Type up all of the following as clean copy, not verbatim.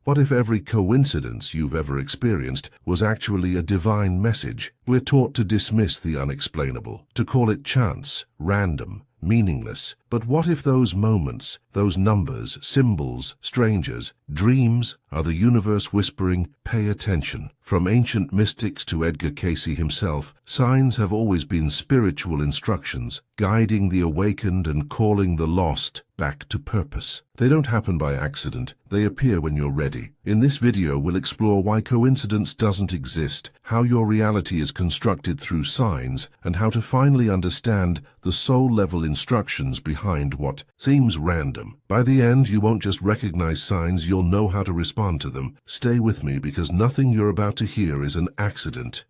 What if every coincidence you've ever experienced was actually a divine message? We're taught to dismiss the unexplainable, to call it chance, random, meaningless. But what if those moments, those numbers, symbols, strangers, dreams, are the universe whispering, "Pay attention"? From ancient mystics to Edgar Cayce himself, signs have always been spiritual instructions, guiding the awakened and calling the lost back to purpose. They don't happen by accident. They appear when you're ready. In this video, we'll explore why coincidence doesn't exist, how your reality is constructed through signs, and how to finally understand the soul-level instructions behind what seems random. By the end, you won't just recognize signs, you'll know how to respond to them. Stay with me, because nothing you're about to hear is an accident.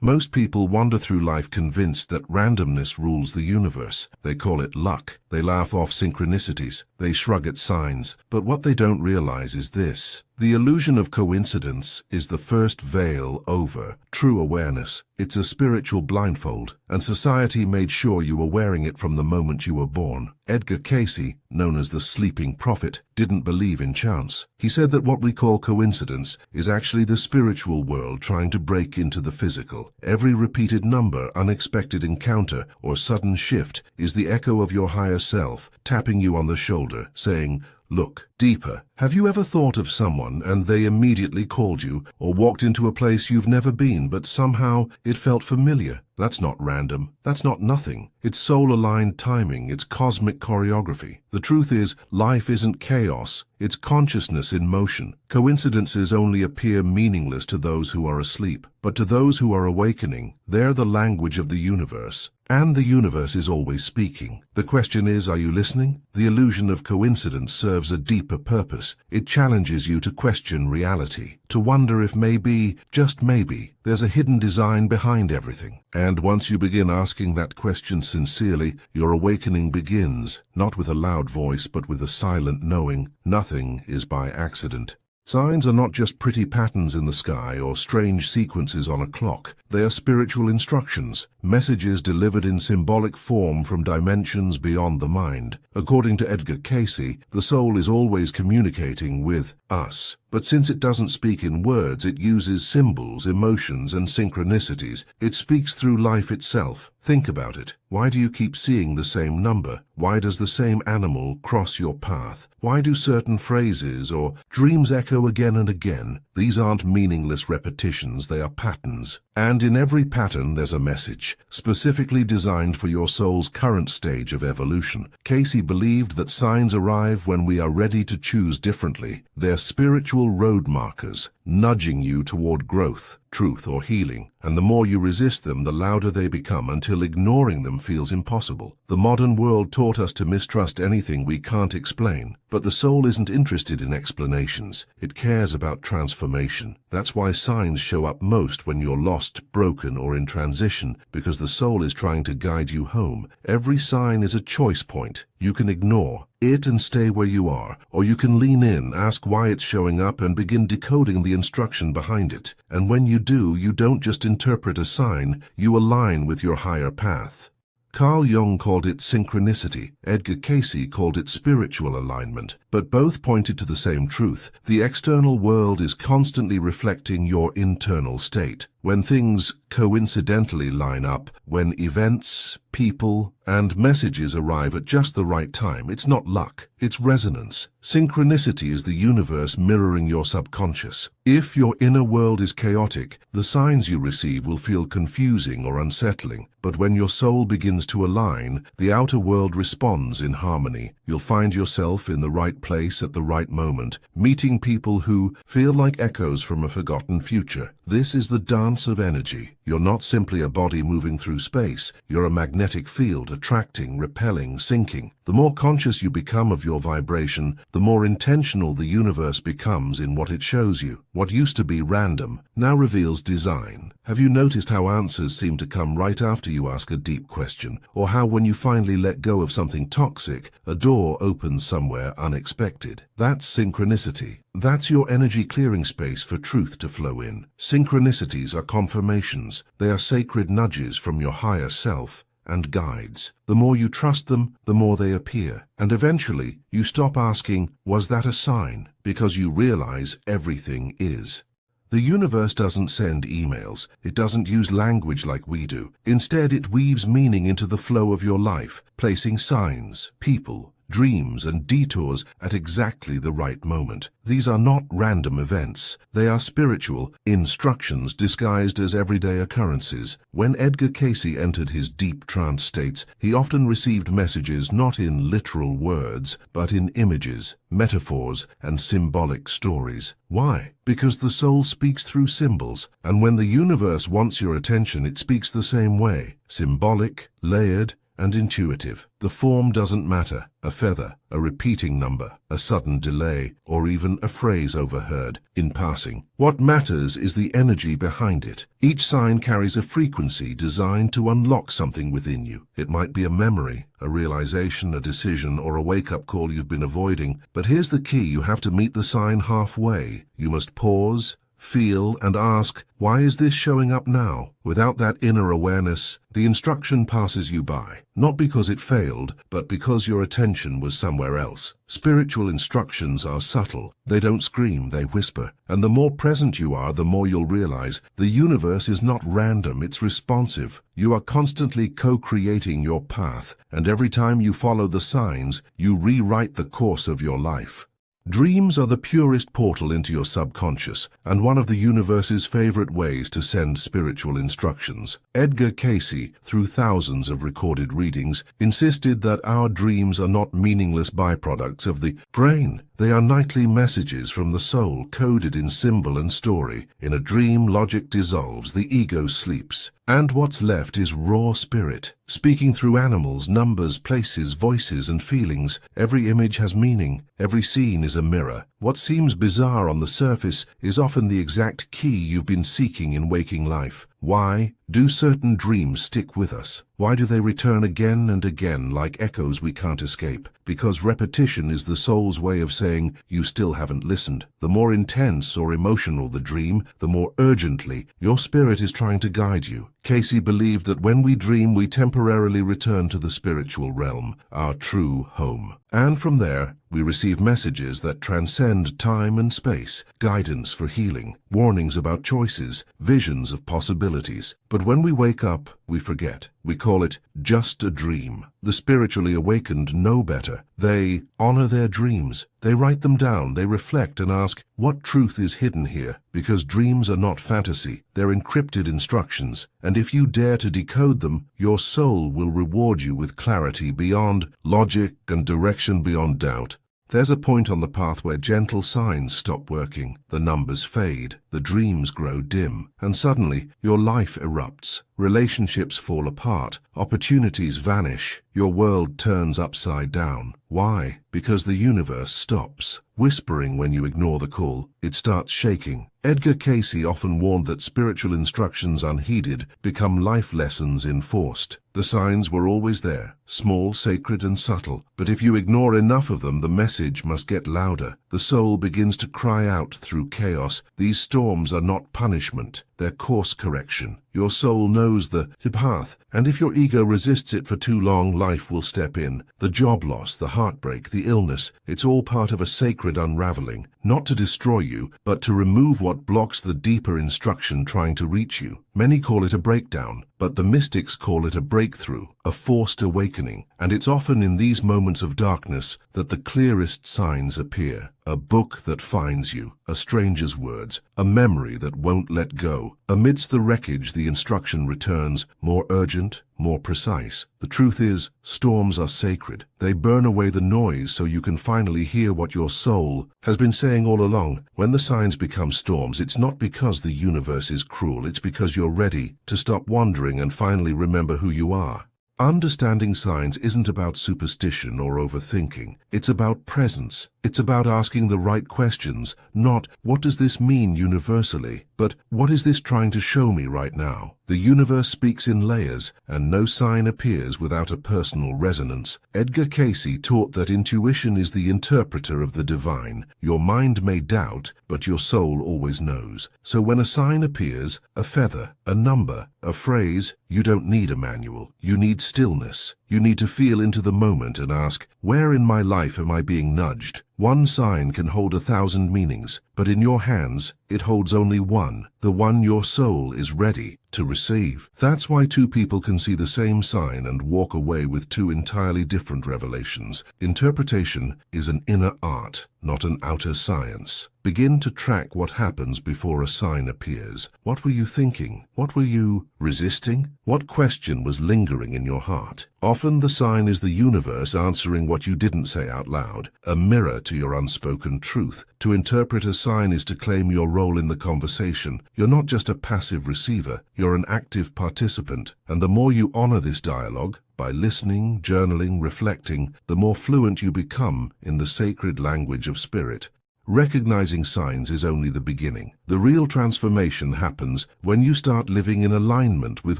Most people wander through life convinced that randomness rules the universe. They call it luck. They laugh off synchronicities. They shrug at signs. But what they don't realize is this: the illusion of coincidence is the first veil over true awareness. It's a spiritual blindfold, and society made sure you were wearing it from the moment you were born. Edgar Cayce, known as the sleeping prophet, didn't believe in chance. He said that what we call coincidence is actually the spiritual world trying to break into the physical. Every repeated number, unexpected encounter, or sudden shift is the echo of your higher self, tapping you on the shoulder, saying, "Look deeper." Have you ever thought of someone and they immediately called you, or walked into a place you've never been, but somehow it felt familiar? That's not random. That's not nothing. It's soul-aligned timing. It's cosmic choreography. The truth is, life isn't chaos. It's consciousness in motion. Coincidences only appear meaningless to those who are asleep. But to those who are awakening, they're the language of the universe. And the universe is always speaking. The question is, are you listening? The illusion of coincidence serves a deeper purpose. It challenges you to question reality, to wonder if maybe, just maybe, there's a hidden design behind everything. And once you begin asking that question sincerely, your awakening begins, not with a loud voice, but with a silent knowing. Nothing is by accident. Signs are not just pretty patterns in the sky or strange sequences on a clock. They are spiritual instructions, messages delivered in symbolic form from dimensions beyond the mind. According to Edgar Cayce, the soul is always communicating with us. But since it doesn't speak in words, it uses symbols, emotions, and synchronicities. It speaks through life itself. Think about it. Why do you keep seeing the same number? Why does the same animal cross your path? Why do certain phrases or dreams echo again and again? These aren't meaningless repetitions, they are patterns. And in every pattern there's a message, specifically designed for your soul's current stage of evolution. Cayce believed that signs arrive when we are ready to choose differently. They're spiritual road markers, nudging you toward growth, truth, or healing. And the more you resist them, the louder they become, until ignoring them feels impossible. The modern world taught us to mistrust anything we can't explain. But the soul isn't interested in explanations. It cares about transformation. That's why signs show up most when you're lost, broken, or in transition, because the soul is trying to guide you home. Every sign is a choice point. You can ignore it and stay where you are, or you can lean in, ask why it's showing up, and begin decoding the instruction behind it. And when you do, you don't just interpret a sign, you align with your higher path. Carl Jung called it synchronicity. Edgar Cayce called it spiritual alignment. But both pointed to the same truth. The external world is constantly reflecting your internal state. When things coincidentally line up, when events, people, and messages arrive at just the right time, it's not luck, it's resonance. Synchronicity is the universe mirroring your subconscious. If your inner world is chaotic, the signs you receive will feel confusing or unsettling. But when your soul begins to align, the outer world responds in harmony. You'll find yourself in the right place at the right moment, meeting people who feel like echoes from a forgotten future. This is the dance of energy. You're not simply a body moving through space. You're a magnetic field, attracting, repelling, sinking. The more conscious you become of your vibration, the more intentional the universe becomes in what it shows you. What used to be random now reveals design. Have you noticed how answers seem to come right after you ask a deep question? Or how when you finally let go of something toxic, a door opens somewhere unexpected? That's synchronicity. That's your energy clearing space for truth to flow in. Synchronicities are confirmations. They are sacred nudges from your higher self. and guides. The more you trust them, the more they appear. And eventually, you stop asking, was that a sign? Because you realize everything is. The universe doesn't send emails. It doesn't use language like we do. Instead, it weaves meaning into the flow of your life, placing signs, people, dreams, and detours at exactly the right moment. These are not random events. They are spiritual instructions disguised as everyday occurrences. When Edgar Cayce entered his deep trance states, he often received messages not in literal words, but in images, metaphors, and symbolic stories. Why? Because the soul speaks through symbols, and when the universe wants your attention, it speaks the same way: symbolic, layered, and intuitive. The form doesn't matter: a feather, a repeating number, a sudden delay, or even a phrase overheard in passing. What matters is the energy behind it. Each sign carries a frequency designed to unlock something within you. It might be a memory, a realization, a decision, or a wake-up call you've been avoiding. But here's the key: you have to meet the sign halfway. You must pause, feel, and ask, why is this showing up now? Without that inner awareness, the instruction passes you by, not because it failed, but because your attention was somewhere else. Spiritual instructions are subtle. They don't scream, they whisper. And the more present you are, the more you'll realize the universe is not random, it's responsive. You are constantly co-creating your path, and every time you follow the signs, you rewrite the course of your life. Dreams are the purest portal into your subconscious, and one of the universe's favorite ways to send spiritual instructions. Edgar Cayce, through thousands of recorded readings, insisted that our dreams are not meaningless byproducts of the brain. They are nightly messages from the soul, coded in symbol and story. In a dream, logic dissolves, the ego sleeps, and what's left is raw spirit, speaking through animals, numbers, places, voices, and feelings. Every image has meaning. Every scene is a mirror. What seems bizarre on the surface is often the exact key you've been seeking in waking life. Why do certain dreams stick with us? Why do they return again and again like echoes we can't escape? Because repetition is the soul's way of saying, you still haven't listened. The more intense or emotional the dream, the more urgently your spirit is trying to guide you. Cayce believed that when we dream, we temporarily return to the spiritual realm, our true home. And from there, we receive messages that transcend time and space, guidance for healing, warnings about choices, visions of possibilities. But when we wake up, we forget. We call it just a dream. The spiritually awakened know better. They honor their dreams. They write them down. They reflect and ask, what truth is hidden here? Because dreams are not fantasy. They're encrypted instructions. And if you dare to decode them, your soul will reward you with clarity beyond logic and direction beyond doubt. There's a point on the path where gentle signs stop working, the numbers fade, the dreams grow dim, and suddenly your life erupts. Relationships fall apart, opportunities vanish, your world turns upside down. Why? Because the universe stops whispering when you ignore the call. It starts shaking. Edgar Cayce often warned that spiritual instructions unheeded become life lessons enforced. The signs were always there, small, sacred, and subtle. But if you ignore enough of them, the message must get louder. The soul begins to cry out through chaos. These storms are not punishment, they're course correction. Your soul knows the path, and if your ego resists it for too long, life will step in. The job loss, the heartbreak, the illness, it's all part of a sacred unraveling. Not to destroy you, but to remove what blocks the deeper instruction trying to reach you. Many call it a breakdown, but the mystics call it a breakthrough, a forced awakening. And it's often in these moments of darkness that the clearest signs appear. A book that finds you, a stranger's words, a memory that won't let go. Amidst the wreckage, the instruction returns, more urgent, more precise. The truth is, storms are sacred. They burn away the noise so you can finally hear what your soul has been saying all along. When the signs become storms, it's not because the universe is cruel, it's because you're ready to stop wandering and finally remember who you are. Understanding signs isn't about superstition or overthinking. It's about presence. It's about asking the right questions, not what does this mean universally, but what is this trying to show me right now? The universe speaks in layers, and no sign appears without a personal resonance. Edgar Cayce taught that intuition is the interpreter of the divine. Your mind may doubt, but your soul always knows. So when a sign appears, a feather, a number, a phrase, you don't need a manual. You need stillness. You need to feel into the moment and ask, where in my life am I being nudged? One sign can hold 1,000 meanings, but in your hands, it holds only one, the one your soul is ready to receive. That's why two people can see the same sign and walk away with two entirely different revelations. Interpretation is an inner art, not an outer science. Begin to track what happens before a sign appears. What were you thinking? What were you resisting? What question was lingering in your heart? Often the sign is the universe answering what you didn't say out loud, a mirror to your unspoken truth. To interpret a sign is to claim your role in the conversation. You're not just a passive receiver, you're an active participant. And the more you honor this dialogue, by listening, journaling, reflecting, the more fluent you become in the sacred language of spirit. Recognizing signs is only the beginning. The real transformation happens when you start living in alignment with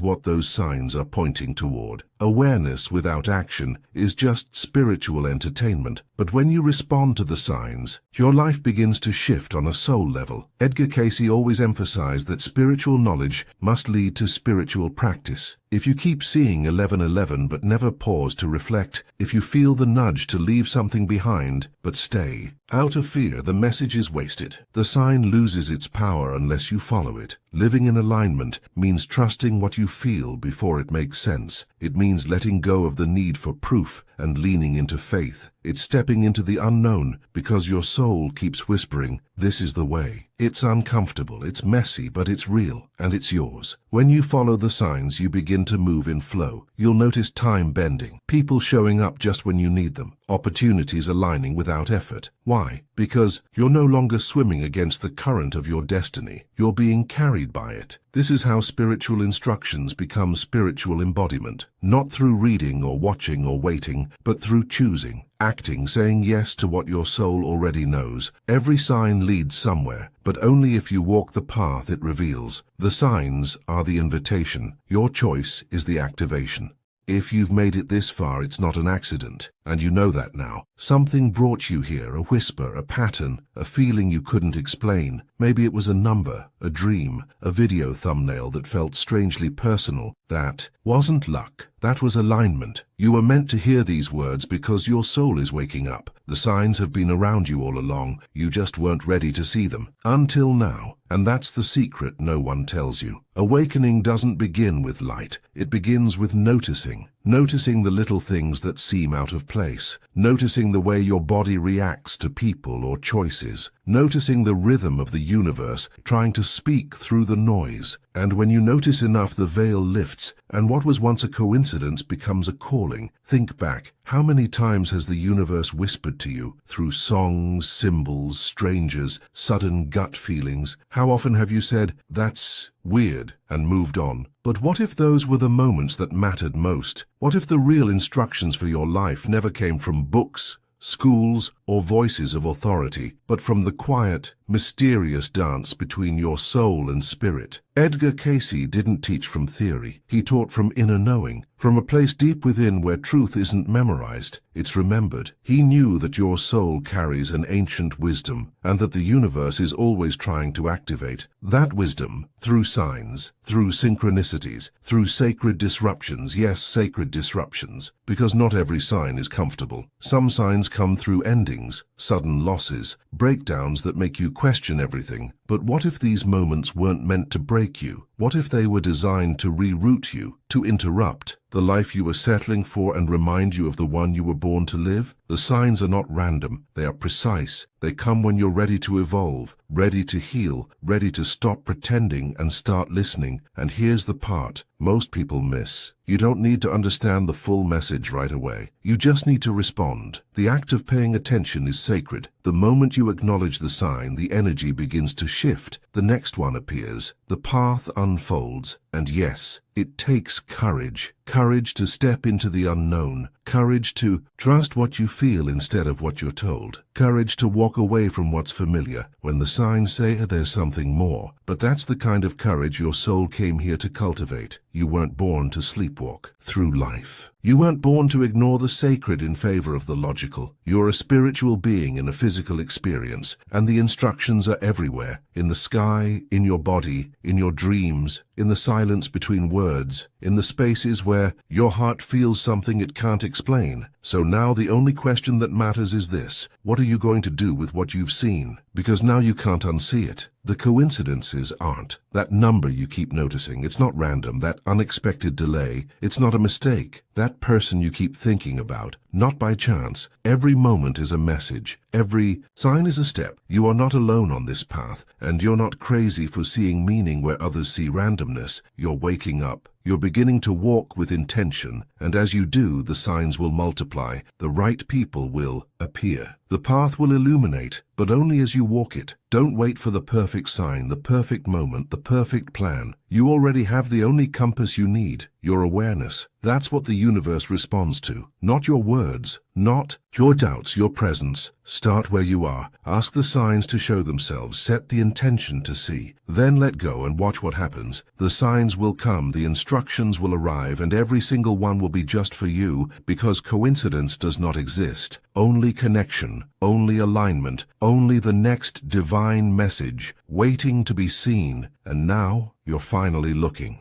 what those signs are pointing toward. Awareness without action is just spiritual entertainment, but when you respond to the signs, your life begins to shift on a soul level. Edgar Cayce always emphasized that spiritual knowledge must lead to spiritual practice. If you keep seeing 1111 but never pause to reflect, if you feel the nudge to leave something behind but stay, out of fear, the message is wasted. The sign loses its power unless you follow it. Living in alignment means trusting what you feel before it makes sense. It means letting go of the need for proof and leaning into faith. It's stepping into the unknown because your soul keeps whispering, this is the way. It's uncomfortable, it's messy, but it's real, and it's yours. When you follow the signs, you begin to move in flow. You'll notice time bending, people showing up just when you need them, opportunities aligning without effort. Why? Because you're no longer swimming against the current of your destiny. You're being carried by it. This is how spiritual instructions become spiritual embodiment. Not through reading or watching or waiting, but through choosing, acting, saying yes to what your soul already knows. Every sign leads somewhere, but only if you walk the path it reveals. The signs are the invitation. Your choice is the activation. If you've made it this far, it's not an accident, and you know that now. Something brought you here, a whisper, a pattern, a feeling you couldn't explain. Maybe it was a number, a dream, a video thumbnail that felt strangely personal. That wasn't luck. That was alignment. You were meant to hear these words because your soul is waking up. The signs have been around you all along. You just weren't ready to see them. Until now. And that's the secret no one tells you. Awakening doesn't begin with light. It begins with noticing. Noticing the little things that seem out of place. Noticing the way your body reacts to people or choices. Noticing the rhythm of the universe trying to speak through the noise. And when you notice enough, the veil lifts, and what was once a coincidence becomes a calling. Think back. How many times has the universe whispered to you through songs, symbols, strangers, sudden gut feelings? How often have you said, that's weird, and moved on? But what if those were the moments that mattered most? What if the real instructions for your life never came from books, schools, or voices of authority, but from the quiet, mysterious dance between your soul and spirit? Edgar Cayce didn't teach from theory. He taught from inner knowing, from a place deep within where truth isn't memorized, it's remembered. He knew that your soul carries an ancient wisdom, and that the universe is always trying to activate that wisdom through signs, through synchronicities, through sacred disruptions. Yes, sacred disruptions, because not every sign is comfortable. Some signs come through endings, sudden losses, breakdowns that make you question everything. But what if these moments weren't meant to break you? What if they were designed to reroute you, to interrupt the life you were settling for and remind you of the one you were born to live? The signs are not random, they are precise. They come when you're ready to evolve, ready to heal, ready to stop pretending and start listening. And here's the part most people miss. You don't need to understand the full message right away. You just need to respond. The act of paying attention is sacred. The moment you acknowledge the sign, the energy begins to shift. the next one appears, the path unfolds, and yes, it takes courage. Courage to step into the unknown. Courage to trust what you feel instead of what you're told. Courage to walk away from what's familiar when the signs say there's something more. But that's the kind of courage your soul came here to cultivate. You weren't born to sleepwalk through life. You weren't born to ignore the sacred in favor of the logical. You're a spiritual being in a physical experience, and the instructions are everywhere. In the sky, in your body, in your dreams, in the silence between words, in the spaces where your heart feels something it can't explain. So now the only question that matters is this: what are you going to do with what you've seen? Because now you can't unsee it. The coincidences aren't. That number you keep noticing, it's not random. That unexpected delay, it's not a mistake. That person you keep thinking about, not by chance. Every moment is a message. Every sign is a step. You are not alone on this path, and you're not crazy for seeing meaning where others see randomness. You're waking up. You're beginning to walk with intention, and as you do, the signs will multiply. The right people will appear. The path will illuminate, but only as you walk it. Don't wait for the perfect sign, the perfect moment, the perfect plan. You already have the only compass you need, your awareness. That's what the universe responds to. Not your words, not your doubts, your presence. Start where you are. Ask the signs to show themselves. Set the intention to see. Then let go and watch what happens. The signs will come, the instructions will arrive, and every single one will be just for you, because coincidence does not exist. Only connection, only alignment, only the next divine message, waiting to be seen. And now you're finally looking.